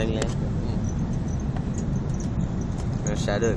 แรงๆshadow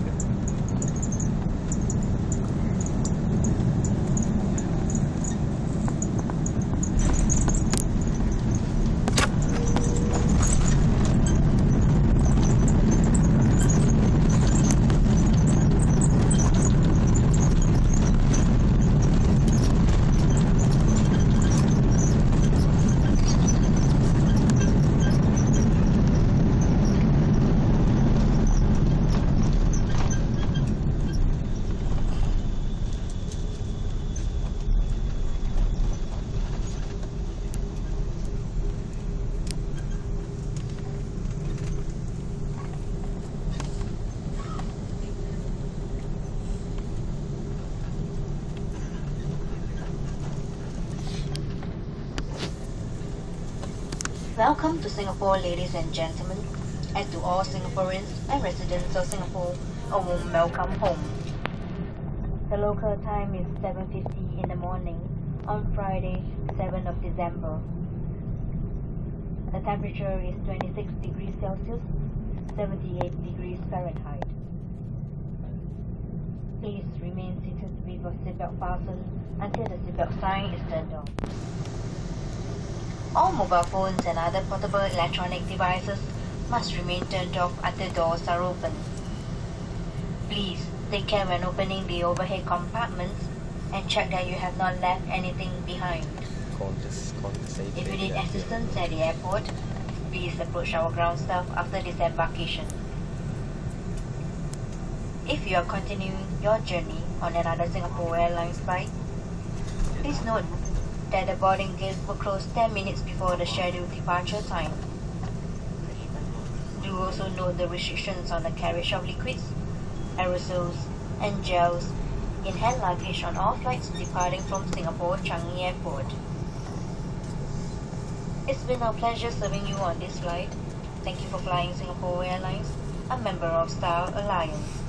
Welcome to Singapore, ladies and gentlemen, and to all Singaporeans and residents of Singapore, a warm welcome home. The local time is 7:50 in the morning on Friday, 7th of December. The temperature is 26 degrees Celsius, 78 degrees Fahrenheit. Please remain seated with your seatbelt fastened until the seatbelt sign is turned on. All mobile phones and other portable electronic devices must remain turned off until doors are open. Please take care when opening the overhead compartments and check that you have not left anything behind. If you need assistance at the airport, please approach our ground staff after disembarkation. If you are continuing your journey on another Singapore Airlines flight, please note that the boarding gates will close 10 minutes before the scheduled departure time. Do also note the restrictions on the carriage of liquids, aerosols, and gels in hand luggage on all flights departing from Singapore Changi Airport. It's been our pleasure serving you on this flight. Thank you for flying Singapore Airlines, a member of Star Alliance.